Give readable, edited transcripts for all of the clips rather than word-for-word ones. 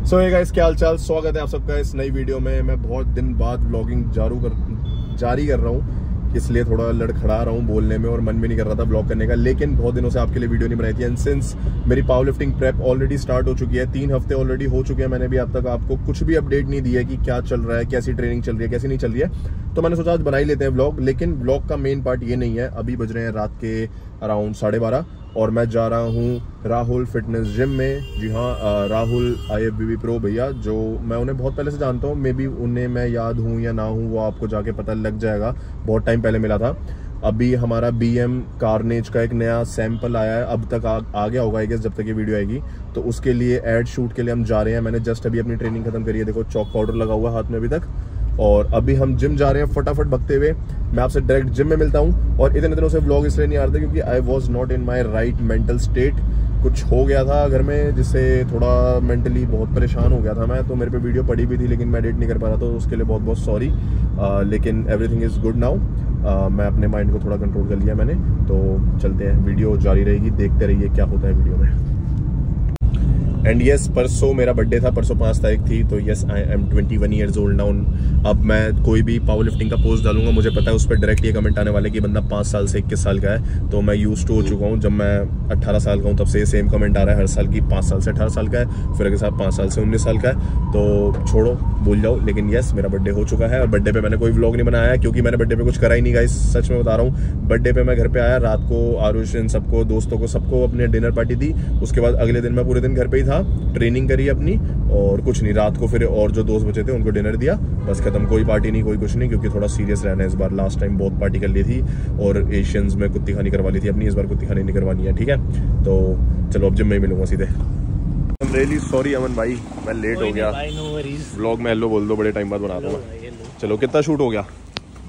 सो hey guys, क्या हाल चाल। स्वागत है आप सबका इस नई वीडियो में। मैं बहुत दिन बाद व्लॉगिंग जारी कर रहा हूँ, इसलिए थोड़ा लड़खड़ा रहा हूँ बोलने में और मन भी नहीं कर रहा था व्लॉग करने का। लेकिन बहुत दिनों से आपके लिए वीडियो नहीं बनाई थी एंड सिंस मेरी power lifting prep already start हो चुकी है, 3 हफ्ते ऑलरेडी हो चुके हैं। मैंने भी अब तक आपको कुछ भी अपडेट नहीं दिया कि क्या चल रहा है, कैसी ट्रेनिंग चल रही है, कैसी नहीं चल रही है। तो मैंने सोचा आज बना ही लेते हैं व्लॉग। लेकिन व्लॉग का मेन पार्ट ये नहीं है। अभी बज रहे हैं रात के अराउंड 12:30 और मैं जा रहा हूँ राहुल फिटनेस जिम में। जी हाँ, राहुल IFBB प्रो भैया, जो मैं उन्हें बहुत पहले से जानता हूँ। मे बी उन्हें मैं याद हूँ या ना हूँ, वो आपको जाके पता लग जाएगा। बहुत टाइम पहले मिला था। अभी हमारा BM कार्नेज का एक नया सैंपल आया है, अब तक आ गया होगा आई गेस जब तक ये वीडियो आएगी। तो उसके लिए एड शूट के लिए हम जा रहे हैं। मैंने जस्ट अभी अपनी ट्रेनिंग खत्म करी है। देखो चॉक पाउडर लगा हुआ हाथ में अभी तक। और अभी हम जिम जा रहे हैं फटाफट भगते हुए। मैं आपसे डायरेक्ट जिम में मिलता हूँ। और इतने दिनों से व्लॉग इसलिए नहीं आ रहा था क्योंकि I was not in my right mental state. कुछ हो गया था घर में जिससे थोड़ा मेंटली बहुत परेशान हो गया था मैं। तो मेरे पे वीडियो पड़ी भी थी लेकिन मैं एडिट नहीं कर पा रहा था, तो उसके लिए बहुत बहुत सॉरी। लेकिन एवरीथिंग इज़ गुड नाउ। मैं अपने माइंड को थोड़ा कंट्रोल कर लिया मैंने। तो चलते हैं, वीडियो जारी रहेगी, देखते रहिए क्या होता है वीडियो में। एंड यस, परसों मेरा बर्थडे था, परसों 5 तारीख थी। तो yes, I am 21 years old now. अब मैं कोई भी पावर लिफ्टिंग का पोस्ट डालूंगा, मुझे पता है उस पर डायरेक्ट ये कमेंट आने वाले कि बंदा 5 साल से 21 साल का है। तो मैं यूज टू हो चुका हूँ। जब मैं 18 साल का हूँ तब से सेम कमेंट आ रहा है हर साल की 5 साल से 18 साल का है, फिर अगर साहब 5 साल से 19 साल का है। तो छोड़ो, भूल जाओ। लेकिन यस, मेरा बर्थडे हो चुका है और बर्थडे पे मैंने कोई व्लॉग नहीं बनाया क्योंकि मैंने बर्थडे पे कुछ करा ही नहीं गाइस, सच में बता रहा हूँ। बर्थडे पे मैं घर पे आया रात को, आरुष इन सबको, दोस्तों को, सबको अपने डिनर पार्टी दी। उसके बाद अगले दिन मैं पूरे दिन घर पे ही था, ट्रेनिंग करी अपनी और कुछ नहीं। रात को फिर और जो दोस्त बचे थे उनको डिनर दिया, बस खत्म। कोई पार्टी नहीं, कोई कुछ नहीं, क्योंकि थोड़ा सीरियस रहना है इस बार। लास्ट टाइम बहुत पार्टी कर ली थी और एशियंस में कुत्ती खानी करवा ली थी अपनी, इस बार कुत्ती खानी नहीं करवानी है, ठीक है। तो चलो अब जिम में ही मिलूंगा सीधे। रियली सॉरी अमन भाई, मैं लेट हो गया। व्लॉग में हेलो बोल दो, बड़े टाइम बाद बनाता हूँ। चलो, कितना शूट हो गया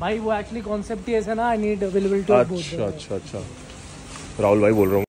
भाई? वो एक्चुअली कॉन्सेप्ट ही ऐसा ना, I need availability of both. अच्छा राहुल भाई बोल रहा हूँ।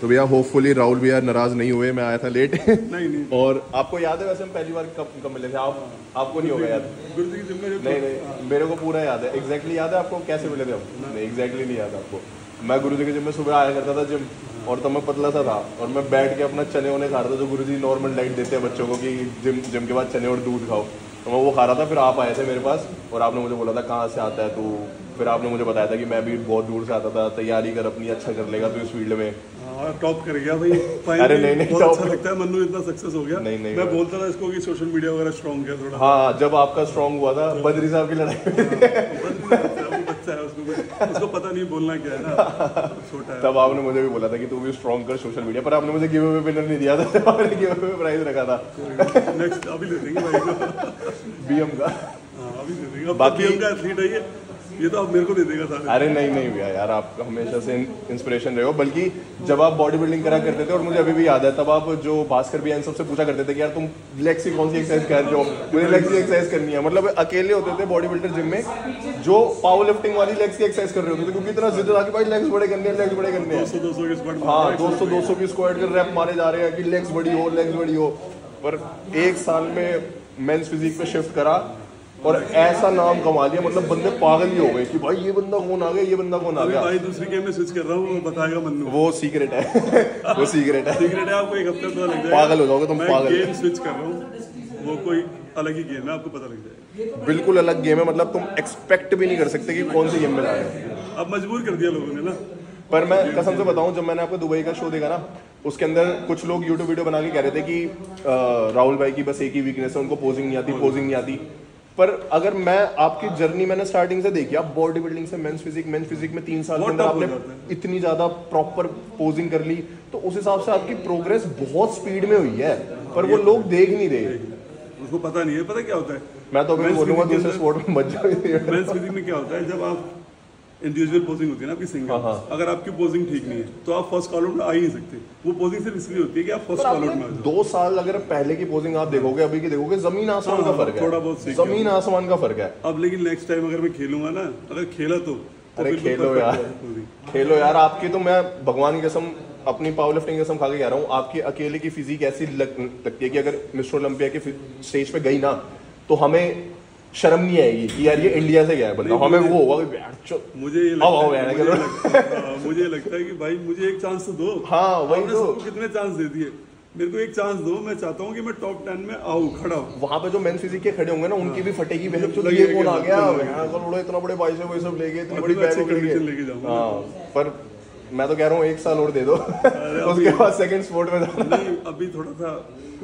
तो भैया होपफुली राहुल भैया नाराज नहीं हुए, मैं आया था लेट। नहीं। और आपको याद है वैसे हम पहली बार कब मिले थे? आपको नहीं होगा याद? नहीं, मेरे को पूरा याद है, एग्जैक्टली याद है। आपको कैसे मिले थे हम? नहीं, एग्जैक्टली नहीं याद आपको। मैं गुरुजी के जिम में सुबह आया करता था जिम, और तब मैं पतला सा था और मैं बैठ के अपना चने वने खा रहा था, जो गुरुजी नॉर्मल डाइट देते हैं बच्चों को कि जिम के बाद चने और दूध खाओ। तो मैं वो खा रहा था। फिर आप आए थे मेरे पास और आपने मुझे बोला था कहाँ से आता है तू। फिर आपने मुझे बताया था कि मैं भी बहुत दूर से आता था, तैयारी कर अपनी, अच्छा कर लेगा तो इस फील्ड में। टॉप कर गया भाई। अरे नहीं, बहुत अच्छा लगता है, मन्नू इतना सक्सेस हो गया। नहीं, मैं बोलता था इसको कि सोशल मीडिया वगैरह स्ट्रॉन्ग है थोड़ा। हाँ, जब आपका स्ट्रॉन्ग हुआ था बद्री साहब की लड़ाई बच्चा है, उसको पता नहीं बोलना क्या है ना, छोटा है। तब आपने मुझे भी बोला था कि तू भी स्ट्रॉन्ग कर सोशल मीडिया पर। आपने मुझे गिव अवे विनर नहीं दिया था, आपने गिव अवे प्राइज रखा था। नेक्स्ट अभी ले देंगे भाई को, BM का। अभी ले देंगे। बाकी BM का एथलीट है ये तो आप मेरे को दे देगा सारे। अरे नहीं भैया यार, आप हमेशा से इंस्पिरेशन रहे हो। बल्कि जब आप बॉडी बिल्डिंग करा करते थे, और मुझे अभी भी याद है, तब आप जो भास्कर भी सबसे पूछा करते थे कि यार तुम लेग्स की कौन सी एक्सरसाइज कर रहे हो, मुझे लेग्स की एक्सरसाइज करनी है। मतलब अकेले होते थे बॉडी बिल्डर जिम में जो पावर लिफ्टिंग वाली लेग्स की एक्सरसाइज कर रहे होते थे, क्योंकि इतना जिद था कि भाई लेग्स बड़े करने हैं, लेग्स बड़े करने हैं। 200 की स्क्वाट। हाँ, 200 की स्क्वाट के रैप मारे जा रहे हैं कि लेग्स बड़ी हो, लेग्स बड़ी हो। पर 1 साल में मेंस फिजिक पे शिफ्ट करा और ऐसा नाम कमा लिया, मतलब बंदे पागल ही हो गए कि भाई ये बंदा कौन आ गया, ये बंदा कौन आ गया। भाई दूसरी गेम में स्विच कर रहा हूँ, वो बताएगा मन्नू। वो सीक्रेट है वो सीक्रेट है आपको एक हफ्ते पता लग जाएगा। पागल हो जाओगे तुम, पागल। गेम स्विच कर रहा हूँ, वो कोई अलग ही गेम है, आपको पता लग जाएगा। बिल्कुल अलग गेम है, मतलब तुम एक्सपेक्ट भी नहीं कर सकते कि कौन सी गेम में जा रहे हो। अब मजबूर कर दिया लोगों ने ना। पर मैं कसम से बताऊं, जब मैंने आपको दुबई का शो देखा ना, उसके अंदर कुछ लोग यूट्यूब वीडियो बना के कह रहे थे कि राहुल भाई की बस एक ही वीकनेस है, उनको पोजिंग नहीं आती। पर अगर मैं आपकी जर्नी मैंने स्टार्टिंग से देखी, आप बॉडी बिल्डिंग से मेंस फिजिक में 3 साल के अंदर आपने इतनी ज्यादा प्रॉपर पोजिंग कर ली, तो उस हिसाब से आपकी प्रोग्रेस बहुत स्पीड में हुई है। पर वो लोग देख नहीं रहे, उसको पता नहीं है। पता क्या होता है, मैं तो अभी बोलूंगा दूसरे स्पोर्ट में बच जाओ। मेंस फिजिक में क्या होता है, जब आप इंडिविजुअल पोजिंग होती है ना आपकी सिंगल, अगर आपकी पोजिंग ठीक नहीं है तो आप फर्स्ट कॉल आउट में आ ही नहीं सकते। वो पोजिंग सिर्फ इसलिए होती है कि आप फर्स्ट कॉल आउट में आ जाओ। 2 साल अगर पहले की पोजिंग आप देखोगे, अभी की देखोगे, जमीन आसमान का फर्क है। थोड़ा बहुत जमीन आसमान का फर्क है। अब लेकिन नेक्स्ट टाइम अगर मैं खेलूंगा ना, अगर खेला तो अरे खेलो यार, आपकी तो मैं भगवान की कसम, अपनी पावर लिफ्टिंग की कसम खा के कह रहा हूँ, आपकी अकेले की फिजिक ऐसी लगती है कि अगर मिस्टर ओलंपिया के स्टेज पे गई ना तो हमें शर्म नहीं आएगी कि यार ये इंडिया से गया है बंदा, हमें वो होगा मुझे ये लगता है कि भाई मुझे एक चांस तो दो। हाँ वही तो, कितने चांस दे दिए, मेरे को एक चांस दो, मैं चाहता हूँ कि मैं टॉप 10 में आऊँ, खड़ा हूँ। वहाँ पे जो मेन फिजिक के खड़े होंगे ना, उनकी भी फटेगी। ये कौन आ गया, बड़ा इतना बड़े भाई से वो सब ले गए, इतनी बड़ी बैग लेके जाऊंगा। हाँ, पर मैं तो कह रहा हूँ 1 साल और दे दो, उसके बाद सेकंड स्पोर्ट में नहीं, अभी थोड़ा सा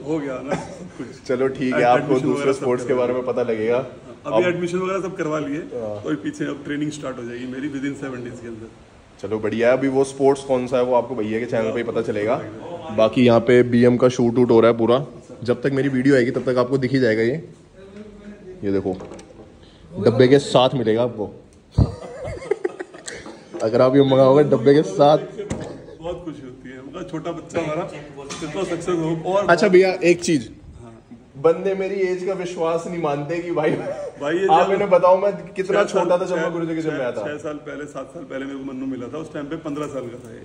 हो गया ना कुछ। चलो ठीक है, आपको दूसरे स्पोर्ट्स के बारे में पता लगेगा। अभी एडमिशन वगैरह सब करवा लिए, तो पीछे अब ट्रेनिंग स्टार्ट हो जाएगी मेरी विद इन 7 डेज के अंदर। चलो बढ़िया है। अभी वो स्पोर्ट्स कौन सा है वो आपको भैया के चैनल पे ही पता चलेगा। बाकी यहाँ पे बीएम का शूट हो रहा है पूरा। जब तक मेरी वीडियो आएगी तब तक आपको दिख ही जाएगा। ये देखो, डब्बे के साथ मिलेगा आपको। अगर आप ये मंगाओगे डब्बे के साथ, बहुत खुशी होती है। मतलब छोटा बच्चा हमारा कितना सक्सेस हो। और अच्छा भैया एक चीज, बंदे मेरी एज का विश्वास नहीं मानते कि भाई आप इन्हें बताओ मैं कितना छोटा था जब मैं गुरुजी के जिम में आया था। 6 साल पहले 7 साल पहले मेरे को मन्नू मिला था, उस टाइम पे 15 साल का था ये,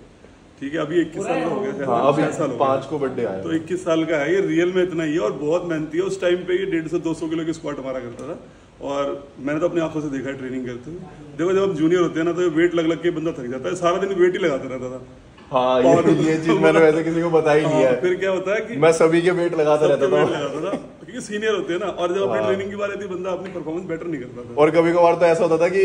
ठीक है। अभी 21 साल का हो गया। हाँ, अभी 5 को बर्थडे आया, तो 21 साल का है ये। रियल में इतना ही है और बहुत मेहनती है। उस टाइम पे ये 150-200 किलो की स्क्वाट हमारा करता था और मैंने तो अपनी आंखों से देखा है ट्रेनिंग करते हुए। देखो जब हम जूनियर होते हैं ना, तो वेट लग के बंदा थक जाता है, सारा दिन वेट ही लगाता रहता था। हाँ, ये चीज मैंने वैसे किसी को बताई नहीं है। फिर क्या होता है कि मैं सभी के वेट लगाता रहता था क्योंकि सीनियर होते हैं ना, और जब अपनी ट्रेनिंग की बात आती है बंदा अपनी परफॉर्मेंस बेटर नहीं करता था। और कभी कभार तो ऐसा होता था कि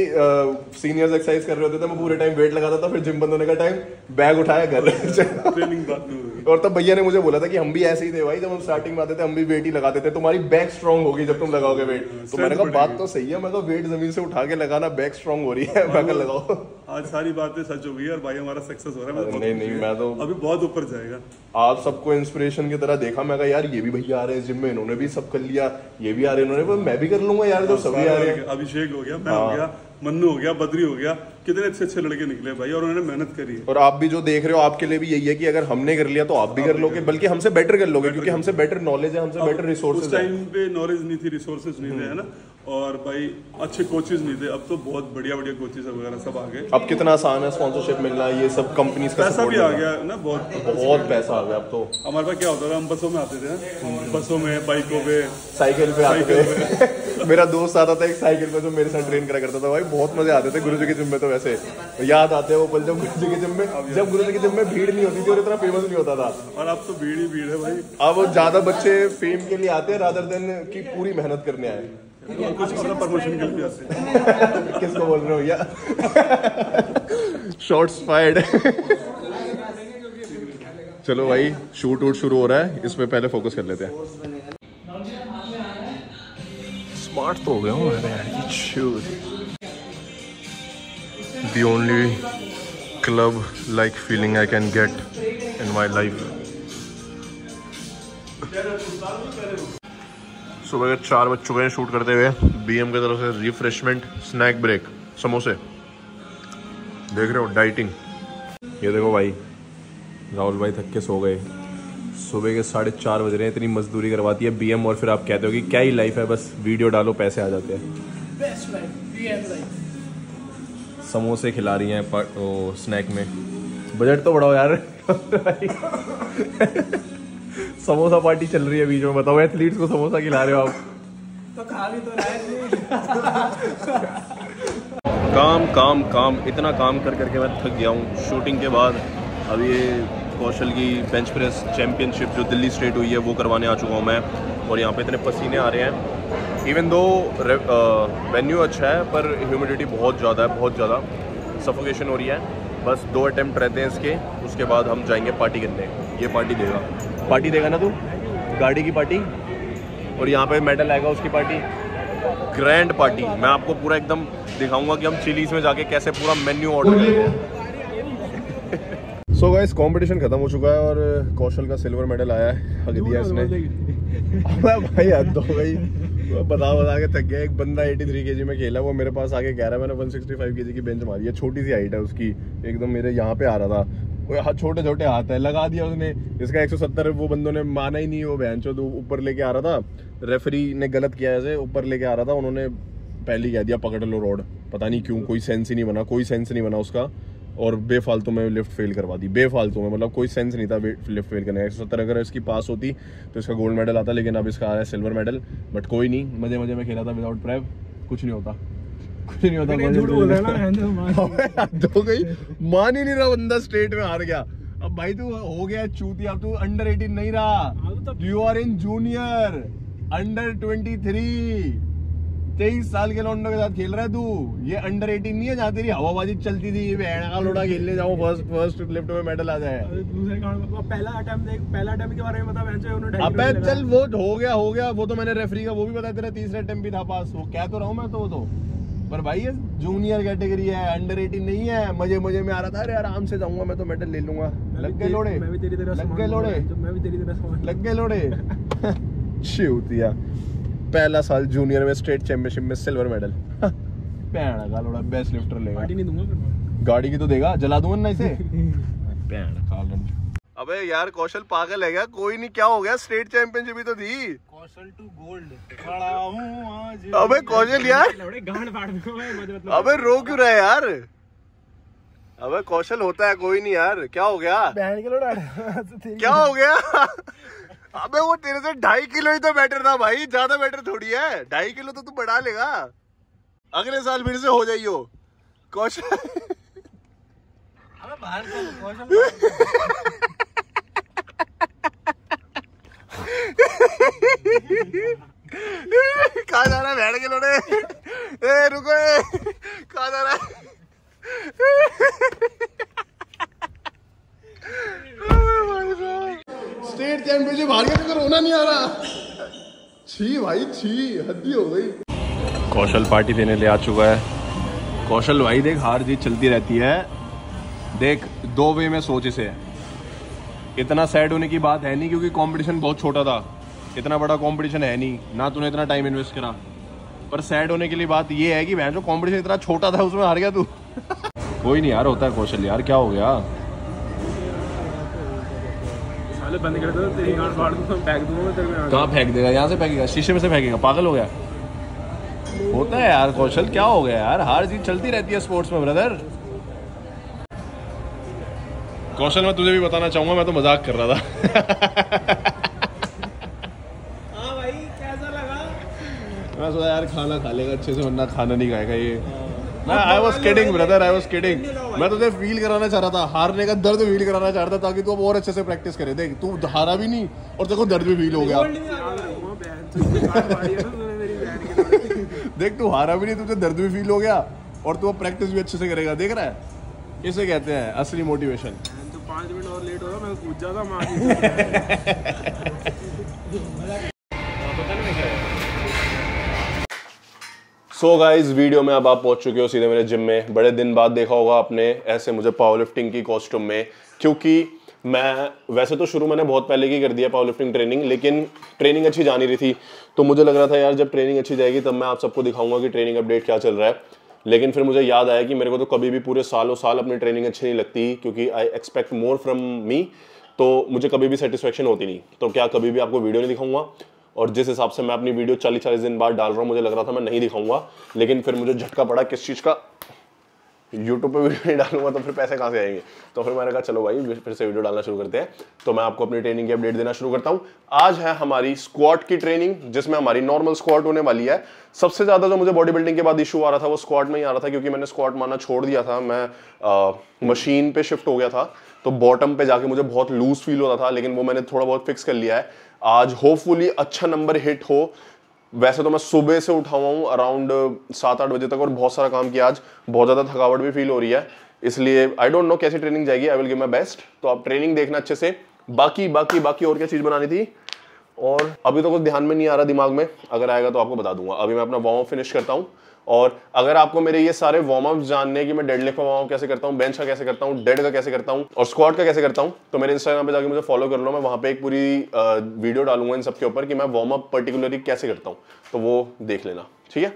सीनियर्स एक्सरसाइज कर रहे होते थे, मैं पूरे टाइम वेट लगाता था, फिर जिम बंद होने का टाइम बैग उठाया घर ट्रेनिंग बात में। और तब भैया ने मुझे बोला था कि हम भी ऐसे ही थे भाई, जब हम स्टार्टिंग में आते थे हम भी वेट ही लगाते थे, तुम्हारी बैक स्ट्रांग होगी जब तुम लगाओगे वेट। तो मैंने कहा बात तो सही है, मैं तो वेट जमीन से उठा के लगाना, बैक स्ट्रांग हो रही है, बैक लगाओ। आज सारी बातें सच हो गई और भाई हमारा सक्सेस हो रहा है। नहीं, मैं तो अभी बहुत ऊपर जाएगा। आप सबको इंस्पिरेशन की तरह देखा, मैं कहा यार ये भी भैया आ रहे हैं जिम में, इन्होंने भी सब कर लिया, ये भी आ रहे हैं, इन्होंने, मैं भी कर लूंगा यार, जब सभी आ रहे हैं। अभिषेक हो गया, मैं हो गया, मन्नू हो गया, बद्री हो गया, कितने अच्छे लड़के निकले भाई, और उन्होंने मेहनत करी है। और आप भी जो देख रहे हो, आपके लिए भी यही है कि अगर हमने कर लिया तो आप भी कर लोगे, बल्कि हमसे बेटर कर लोगे, क्योंकि हमसे बेटर नॉलेज है, हमसे बेटर रिसोर्सेज। उस टाइम पे नॉलेज नहीं थी, रिसोर्सेज नहीं थे, है ना, और भाई अच्छे कोचेज नहीं थे। अब तो बहुत बढ़िया कोचेज वगैरह सब आ गए। अब कितना आसान है स्पॉन्सरशिप मिलना, ये सब कंपनीज का पैसा भी आ गया ना, बहुत पैसा आ गया। अब तो हमारे पास क्या होता था, हम बसों में आते थे, बसों में, बाइकों पे, साइकिल पे आते थे। मेरा दोस्त आता था एक साइकिल पे जो मेरे साथ ट्रेन करा करता था भाई, बहुत मजे आते थे गुरुजी के जिम में। तो वैसे याद आते हैं वो पल जब गुरुजी के जिम में, जब गुरुजी के जिम में भीड़ नहीं होती थी और इतना फेमस नहीं होता था। और अब तो भीड़ ही भीड़ है भाई। अब ज्यादा बच्चे फेम के लिए आते हैं रादर देन की पूरी मेहनत करने आए। कुछ मतलब प्रमोशन के लिए आते हैं। किसको बोल रहे हो भैया? Shots fired. चलो भाई, शूट वूट शुरू हो रहा है, इस पे पहले फोकस कर लेते हैं। स्मार्ट तो हो गया हूँ The only club like feeling I can get in my life. सुबह के 4 बज चुके हैं शूट करते हुए। बीएम की तरफ से रिफ्रेशमेंट, स्नैक ब्रेक, समोसे, देख रहे हो, डाइटिंग। ये देखो भाई, राहुल भाई थक के सो गए। सुबह के 4:30 बज रहे हैं, इतनी मजदूरी करवाती है बीएम, और फिर आप कहते हो कि क्या ही लाइफ है, बस वीडियो डालो पैसे आ जाते हैं। Best life, BM life. समोसे खिला रही हैं स्नैक में। बजट तो बढ़ाओ यार। समोसा पार्टी चल रही है बीच में, बताओ एथलीट्स को समोसा खिला रहे हो आप, तो खा भी तो रहे। काम काम काम, इतना काम कर करके मैं थक गया हूँ शूटिंग के बाद। अभी ये कौशल की बेंच प्रेस चैंपियनशिप जो दिल्ली स्टेट हुई है वो करवाने आ चुका हूँ मैं, और यहाँ पे इतने पसीने आ रहे हैं। इवन दो वेन्यू अच्छा है पर ह्यूमिडिटी बहुत ज़्यादा है, बहुत ज़्यादा सफोकेशन हो रही है। बस 2 अटेम्प्ट रहते हैं इसके, उसके बाद हम जाएंगे पार्टी करने। ये पार्टी देगा ना तू, गाड़ी की पार्टी, और यहाँ पे मेडल आएगा उसकी पार्टी, ग्रैंड पार्टी। मैं आपको पूरा एकदम दिखाऊंगा कि हम चिलीज में जाके कैसे पूरा मेन्यू ऑर्डर करेंगे। सो गाइस, कंपटीशन खत्म हो चुका है और कौशल का सिल्वर मेडल आया है, हक दिया इसने। भाई हद हो गई, बता के थक गया। एक बंदा 83 kg में खेला, वो मेरे पास आके कह रहा है मैंने 165 kg की बेंच मारी है। छोटी सी हाइट है उसकी, एकदम मेरे यहाँ पे आ रहा था, वो छोटे छोटे हाथ है, लगा दिया उसने। इसका 170 वो बंदों ने माना ही नहीं, वो बहनचोद ऊपर लेके आ रहा था। रेफरी ने गलत किया, ऐसे ऊपर लेके आ रहा था, उन्होंने पहले कह दिया पकड़ लो रोड, पता नहीं क्यों, कोई सेंस ही नहीं बना, कोई सेंस नहीं बना उसका, और बेफालतू में लिफ्ट फेल करवा दी, बेफालतू में, मतलब कोई सेंस नहीं था लिफ्ट फेल करने का। 170 अगर इसकी पास होती तो इसका गोल्ड मेडल आता, लेकिन अब इसका आ रहा है सिल्वर मेडल। बट कोई नहीं, मजे मजे में खेला था, विदाउट प्रेप कुछ नहीं होता, कुछ नहीं होता। झूठ बोल रहा है ना, हो गई, मान ही नहीं रहा बंदा, स्टेट में हार गया। अब भाई तू हो गया चूती, अब तू अंडर 18 नहीं रहा, you are in junior under 23। 23 साल के लौंडों के साथ खेल रहा है तू। ये अंडर 18 नहीं है जहाँ तेरी हवाबाजी चलती थी, बहन का लोड़ा खेलने जाओ फर्स्ट लिफ्ट में मेडल आ जाए। पहला अटेम्प्ट के बारे में बता। अबे चल वो हो गया वो तो मैंने रेफरी का वो भी बताया, तेरा तीसरा अटेम्प्ट भी था पास, वो कह तो रहा हूँ मैं तो पर भाई ये जूनियर कैटेगरी है, अंडर 18 नहीं है। मजे में आ रहा था, अरे आराम से जाऊंगा मैं तो मेडल ले लूंगा। लग गए लोड़े, लग गए लोड़े शिवतिया। पहला साल जूनियर में स्टेट चैंपियनशिप में सिल्वर मेडल। पैण का लोड़ा बेस्ट लिफ्टर लेगा। गाड़ी नहीं दूंगा, गाड़ी की तो देगा, जला दूंगा ना इसे। पैण का। अबे यार कौशल पागल है क्या? कोई नहीं, क्या हो गया? स्टेट चैंपियनशिप ही तो थी। कौशल टू गोल्ड खड़ा हूं आज। अबे कौशल यार, गांड फाड़ दूंगा मैं। अबे रो क्यों रहा है यार? अबे कौशल होता है, कोई नहीं यार। क्या हो गया? बहन के लोड़ा क्या हो गया? अबे वो तेरे से 2.5 किलो ही तो बेटर था भाई, ज्यादा बेटर थोड़ी है। 2.5 किलो तो तू बढ़ा लेगा, अगले साल फिर से हो जाइयो कौशल। अबे बाहर चल कौशल। कहाँ जा रहा है भेड़ के लोड़े? ए रुको, कहाँ जा रहा है? स्टेट चैंपियनशिप हार गया तो रोना नहीं आ रहा। छी भाई छी, हद्दी हो गई। कौशल पार्टी देने ले आ चुका है। कौशल भाई देख, हार जीत चलती रहती है। देख 2 वे में सोच इसे। इतना सैड होने की बात है नहीं क्योंकि कंपटीशन बहुत छोटा था, इतना बड़ा कंपटीशन है नहीं, ना तूने इतना टाइम इन्वेस्ट करा। पर सैड होने के लिए बात ये है कि जो कंपटीशन इतना छोटा था उसमें हार गया तू। कोई नहीं यार, होता है कौशल यार, क्या हो गया? साले बंद कर दो, तेरी गांड फाड़ दूंगा, फेंक दूंगा तेरे को। कहाँ फेंक देगा? यहाँ से फेंकेगा? शीशे में से फेंकेगा? पागल हो गया? होता है यार कौशल, क्या हो गया यार? हार जीत चलती रहती है स्पोर्ट्स में ब्रदर। कौशल मैं तुझे भी बताना चाहूंगा, मैं तो मजाक कर रहा था। हाँ भाई कैसा लगा? मैं सोचा यार खाना खा लेगा अच्छे से, वरना खाना नहीं खाएगा ये। मैं I was kidding brother, I was kidding. मैं तुझे फील कराना चाह रहा था, हारने का दर्द फील कराना चाह रहा था, ताकि तू अब और अच्छे से प्रैक्टिस करे। देख तू हारा भी नहीं और तेरे को दर्द भी फील हो गया। देख तू हारा भी नहीं, तुझे दर्द भी फील हो गया और तू अब प्रैक्टिस भी अच्छे से करेगा। देख रहा है, इसे कहते हैं असली मोटिवेशन। 5 मिनट और लेट होगा, मैं कूद जाता मार। सो गाइस, वीडियो में अब आप पहुंच चुके हो सीधे मेरे जिम में। बड़े दिन बाद देखा होगा आपने ऐसे मुझे पावर लिफ्टिंग की कॉस्ट्यूम में, क्योंकि मैं वैसे तो शुरू मैंने बहुत पहले की कर दिया पावर लिफ्टिंग ट्रेनिंग, लेकिन ट्रेनिंग अच्छी जा नहीं रही थी। तो मुझे लग रहा था यार जब ट्रेनिंग अच्छी जाएगी तब मैं आप सबको दिखाऊंगा कि ट्रेनिंग अपडेट क्या चल रहा है। लेकिन फिर मुझे याद आया कि मेरे को तो कभी भी पूरे सालों साल अपनी ट्रेनिंग अच्छी नहीं लगती, क्योंकि I expect more from me, तो मुझे कभी भी सेटिस्फेक्शन होती नहीं। तो क्या कभी भी आपको वीडियो नहीं दिखाऊंगा? और जिस हिसाब से मैं अपनी वीडियो 40-40 दिन बाद डाल रहा हूँ, मुझे लग रहा था मैं नहीं दिखाऊंगा, लेकिन फिर मुझे झटका पड़ा किस चीज़ का, यूट्यूब पे वीडियो नहीं डालूंगा तो फिर पैसे कहाँ से आएंगे। तो फिर मैंने कहा चलो भाई फिर से वीडियो डालना शुरू करते हैं। तो मैं आपको अपनी ट्रेनिंग की अपडेट देना शुरू करता हूँ। आज है हमारी स्क्वाट की ट्रेनिंग, जिसमें हमारी नॉर्मल स्क्वाट होने वाली है। सबसे ज्यादा जो मुझे बॉडी बिल्डिंग के बाद इशू आ रहा था वो स्क्वाट में ही आ रहा था, क्योंकि मैंने स्क्वाट मारना छोड़ दिया था। मैं मशीन पे शिफ्ट हो गया था, तो बॉटम पे जाके मुझे बहुत लूज फील होता था, लेकिन वो मैंने थोड़ा बहुत फिक्स कर लिया है। आज होपफुली अच्छा नंबर हिट हो। वैसे तो मैं सुबह से उठा हुआ हूँ अराउंड 7-8 बजे तक और बहुत सारा काम किया आज, बहुत ज़्यादा थकावट भी फील हो रही है, इसलिए आई डोंट नो कैसी ट्रेनिंग जाएगी। I will give my best. तो आप ट्रेनिंग देखना अच्छे से। बाकी और क्या चीज़ बनानी थी और अभी तो कुछ ध्यान में नहीं आ रहा दिमाग में, अगर आएगा तो आपको बता दूंगा। अभी मैं अपना वार्म अप फिनिश करता हूँ, और अगर आपको मेरे ये सारे वार्म अप जानने हैं कि मैं डेडलिफ्ट का वार्म अप कैसे करता हूँ, बेंच का कैसे करता हूँ, डेड का कैसे करता हूँ और स्क्वाट का कैसे करता हूँ, तो मेरे इंस्टाग्राम पे जाके मुझे फॉलो कर लो। मैं वहाँ पे एक पूरी वीडियो डालूंगा इन सब के ऊपर कि मैं वार्म अप पर्टिकुलरली कैसे करता हूँ, तो वो देख लेना, ठीक है।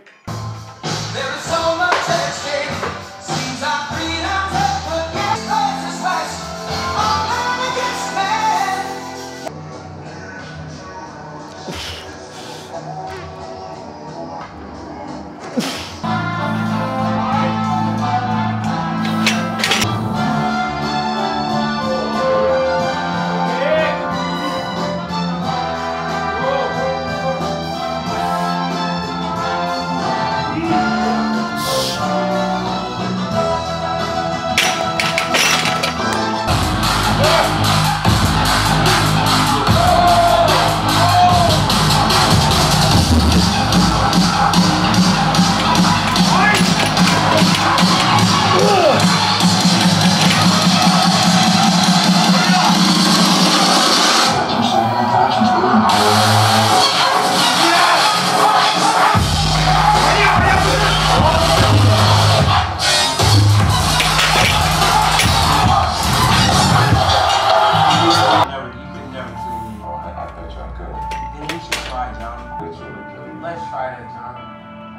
try, John. Let's try that, John.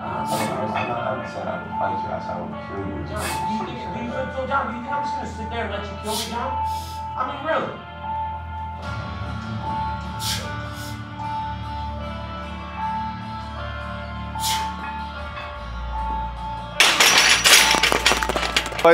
I'm not said I would fight you. I said I would kill you. John, do you think I'm just gonna sit there and let you kill me, John? I mean, really?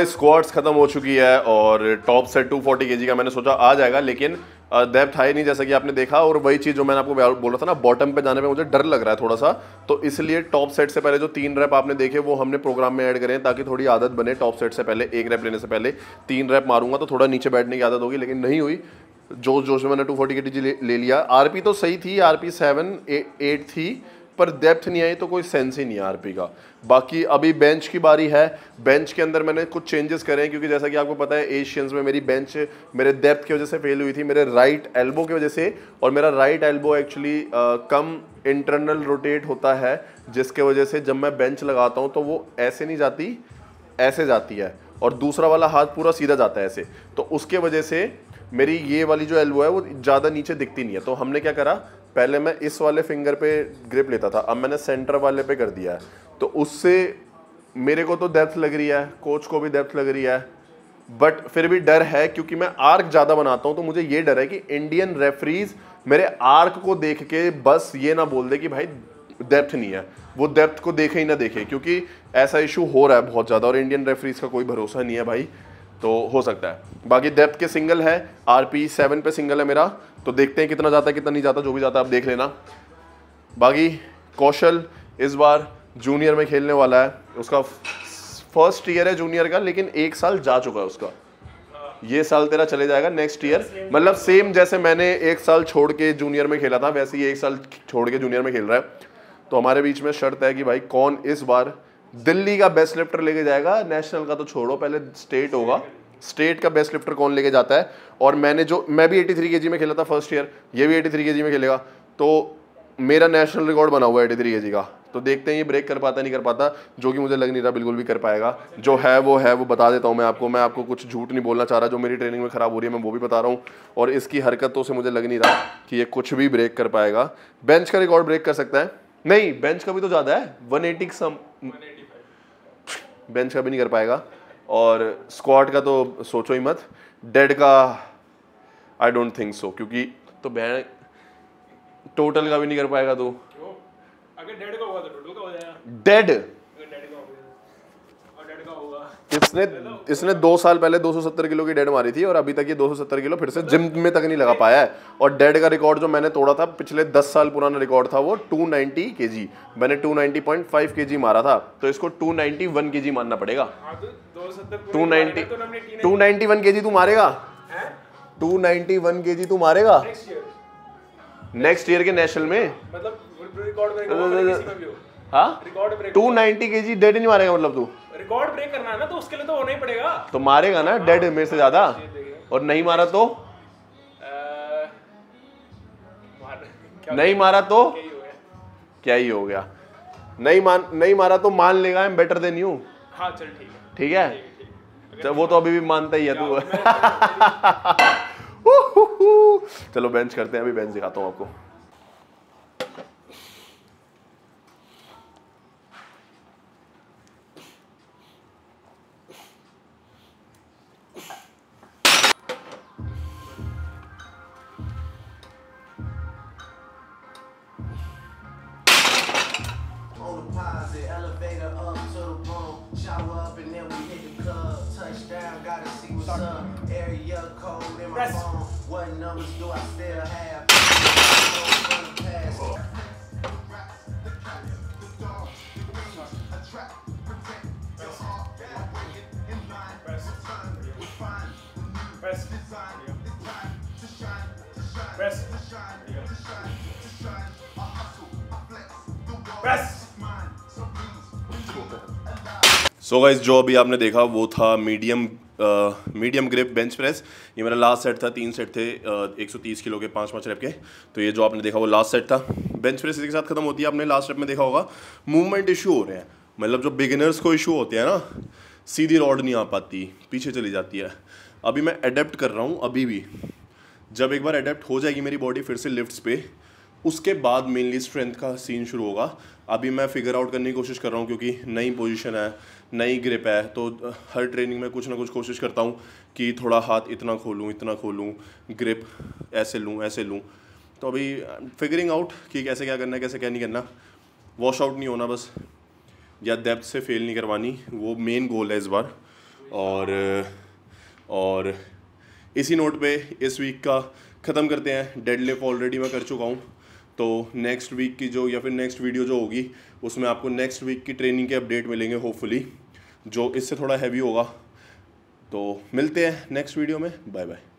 Squats खत्म हो चुकी है और top set 240 kg का मैंने सोचा आ जाएगा, लेकिन डेप्थ है नहीं जैसा कि आपने देखा। और वही चीज़ जो मैंने आपको बोला था ना, बॉटम पे जाने पे मुझे डर लग रहा है थोड़ा सा, तो इसलिए टॉप सेट से पहले जो 3 रैप आपने देखे वो हमने प्रोग्राम में ऐड करें ताकि थोड़ी आदत बने। टॉप सेट से पहले 1 रैप लेने से पहले 3 रैप मारूंगा तो थोड़ा नीचे बैठने की आदत होगी, लेकिन नहीं हुई। जोश में मैंने 240 kg ले लिया। आरपी तो सही थी, आरपी 7-8 थी, पर डेप्थ नहीं आई तो कोई सेंस ही नहीं है आरपी का। बाकी अभी बेंच की बारी है। बेंच के अंदर मैंने कुछ चेंजेस करे हैं क्योंकि जैसा कि आपको पता है एशियंस में मेरी बेंच मेरे डेप्थ की वजह से फेल हुई थी, मेरे राइट एल्बो की वजह से। और मेरा राइट एल्बो एक्चुअली कम इंटरनल रोटेट होता है, जिसके वजह से जब मैं बेंच लगाता हूँ तो वो ऐसे नहीं जाती, ऐसे जाती है, और दूसरा वाला हाथ पूरा सीधा जाता है ऐसे। तो उसके वजह से मेरी ये वाली जो एल्बो है वो ज़्यादा नीचे दिखती नहीं है। तो हमने क्या करा, पहले मैं इस वाले फिंगर पे ग्रिप लेता था, अब मैंने सेंटर वाले पे कर दिया है। तो उससे मेरे को तो डेप्थ लग रही है, कोच को भी डेप्थ लग रही है, बट फिर भी डर है क्योंकि मैं आर्क ज़्यादा बनाता हूँ। तो मुझे ये डर है कि इंडियन रेफरीज मेरे आर्क को देख के बस ये ना बोल दे कि भाई डेप्थ नहीं है, वो डेप्थ को देखे ही ना देखे, क्योंकि ऐसा इशू हो रहा है बहुत ज़्यादा और इंडियन रेफरीज का कोई भरोसा नहीं है भाई। तो हो सकता है। बाकी डेप्थ के सिंगल है, आरपी 7 पे सिंगल है मेरा, तो देखते हैं कितना जाता है कितना नहीं जाता, जो भी जाता है आप देख लेना। बाकी कौशल इस बार जूनियर में खेलने वाला है, उसका फर्स्ट ईयर है जूनियर का, लेकिन 1 साल जा चुका है उसका। ये साल तेरा चले जाएगा नेक्स्ट ईयर, मतलब सेम जैसे मैंने 1 साल छोड़ के जूनियर में खेला था वैसे ही 1 साल छोड़ के जूनियर में खेल रहा है। तो हमारे बीच में शर्त है कि भाई कौन इस बार दिल्ली का बेस्ट लिफ्टर लेके जाएगा। नेशनल का तो छोड़ो, पहले स्टेट होगा, स्टेट का बेस्ट लिफ्टर कौन लेके जाता है। और मैं भी 83 kg में खेला था फर्स्ट ईयर, ये भी 83 kg में खेलेगा, तो मेरा नेशनल रिकॉर्ड बना हुआ है 83 kg का। तो देखते हैं ये ब्रेक कर पाता नहीं कर पाता, जो कि मुझे लग नहीं रहा बिल्कुल भी कर पाएगा। जो है वो बता देता हूँ मैं आपको कुछ झूठ नहीं बोलना चाह रहा। जो मेरी ट्रेनिंग में खराब हो रही है मैं वो भी बता रहा हूँ, और इसकी हरकतों से मुझे लग नहीं रहा कि ये कुछ भी ब्रेक कर पाएगा। बेंच का रिकॉर्ड ब्रेक कर सकता है, नहीं बेंच का भी तो ज़्यादा है, 185 बेंच का भी नहीं कर पाएगा, और स्क्वाट का तो सोचो ही मत। डेड का आई डोंट थिंक सो, क्योंकि तो बहन टोटल का भी नहीं कर पाएगा। तो अगर डेड का होगा तो टोटल का हो जाएगा। डेड का होगा। इसने 2 साल पहले 270 किलो की डेड मारी थी, और अभी तक ये 270 किलो फिर से जिम में तक नहीं लगा पाया है। और डेड का रिकॉर्ड जो मैंने तोड़ा था पिछले 10 साल पुराना रिकॉर्ड था, वो 290 kg, मैंने 290.5 kg मारा था, तो इसको 291 kg मानना पड़ेगा। 291 kg तू मारेगा, 291 kg तू मारेगा नेक्स्ट ईयर के नेशनल में, मतलब रिकॉर्ड ब्रेक होगा। हाँ 290 kg डेड नहीं मारेगा, मतलब तू रिकॉर्ड ब्रेक करना है ना, तो उसके लिए तो होना ही पड़ेगा। तो मारेगा ना डेड मेरे से ज्यादा, और नहीं मारा तो नहीं मारा तो क्या ही हो गया, नहीं मारा तो मान लेगा I am better than you. हाँ चल ठीक है, तो वो तो अभी भी मानता ही है तू। चलो बेंच करते हैं, अभी बेंच दिखाता हूँ आपको। What numbers do I still have? So guys, जो अभी आपने देखा वो था मीडियम ग्रिप बेंच प्रेस। ये मेरा लास्ट सेट था, 3 सेट थे 130 किलो के 5-5 रेप के। तो ये जो आपने देखा वो लास्ट सेट था। बेंच प्रेस इसी के साथ खत्म होती है। आपने लास्ट रेप में देखा होगा मूवमेंट इशू हो रहे हैं, मतलब जो बिगिनर्स को इशू होते हैं ना, सीधी रॉड नहीं आ पाती, पीछे चली जाती है। अभी मैं अडेप्ट कर रहा हूँ, अभी भी जब एक बार अडेप्ट हो जाएगी मेरी बॉडी फिर से लिफ्ट्स पे, उसके बाद मेनली स्ट्रेंथ का सीन शुरू होगा। अभी मैं फिगर आउट करने की कोशिश कर रहा हूँ क्योंकि नई पोजीशन है, नई ग्रिप है, तो हर ट्रेनिंग में कुछ ना कुछ कोशिश करता हूँ कि थोड़ा हाथ इतना खोलूँ, ग्रिप ऐसे लूँ। तो अभी फिगरिंग आउट कि कैसे क्या करना है, कैसे क्या नहीं करना। वॉश आउट नहीं होना बस, या डेप्थ से फेल नहीं करवानी, वो मेन गोल है इस बार। और इसी नोट पे इस वीक का ख़त्म करते हैं। डेडलिफ्ट ऑलरेडी मैं कर चुका हूँ, तो नेक्स्ट वीक की जो या फिर नेक्स्ट वीडियो जो होगी उसमें आपको नेक्स्ट वीक की ट्रेनिंग के अपडेट मिलेंगे होपफुली, जो इससे थोड़ा हैवी होगा। तो मिलते हैं नेक्स्ट वीडियो में, बाय बाय।